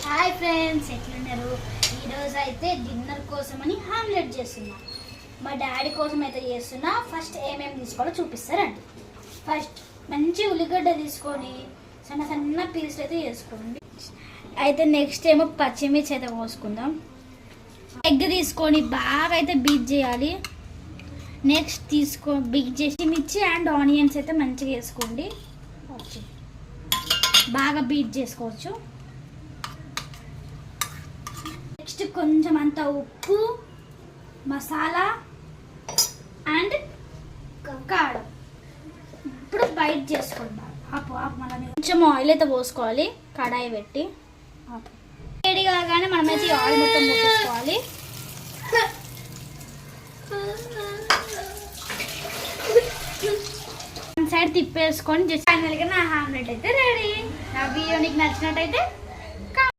Hi friends, ఎట్లున్నారు? ఈరోజు అయితే డిన్నర్ కోసమని ఆమ్లెట్ చేస్తున్నా. మా డాడీ కోసం అయితే చేస్తున్నా. ఫస్ట్ ఏమేమి తీసుకోవాలో చూపిస్తారండి. ఫస్ట్ మంచి ఉల్లిగడ్డ తీసుకొని సన్న సన్న పీసులు అయితే చేసుకోండి. అయితే నెక్స్ట్ ఏమో పచ్చిమిర్చి అయితే కోసుకుందాం. ఎగ్ తీసుకొని బాగా అయితే బీట్ చేయాలి. నెక్స్ట్ బీట్ చేసి మిర్చి అండ్ ఆనియన్స్ అయితే మంచిగా వేసుకోండి. బాగా బీట్ చేసుకోవచ్చు. నెక్స్ట్ కొంచెం అంత ఉప్పు, మసాలా అండ్ కారం. ఇప్పుడు బైట్ చేసుకోండి. కొంచెం ఆయిల్ అయితే పోసుకోవాలి. కడాయి పెట్టి వేడి కాగానే మనమైతే ఆయిల్ మొత్తం పోసుకోవాలి. సైడ్ తిప్పేసుకొని జస్ట్ ఫైనల్గా నా ఆమ్లెట్ అయితే రెడీ. నా వీడియో నీకు నచ్చినట్టయితే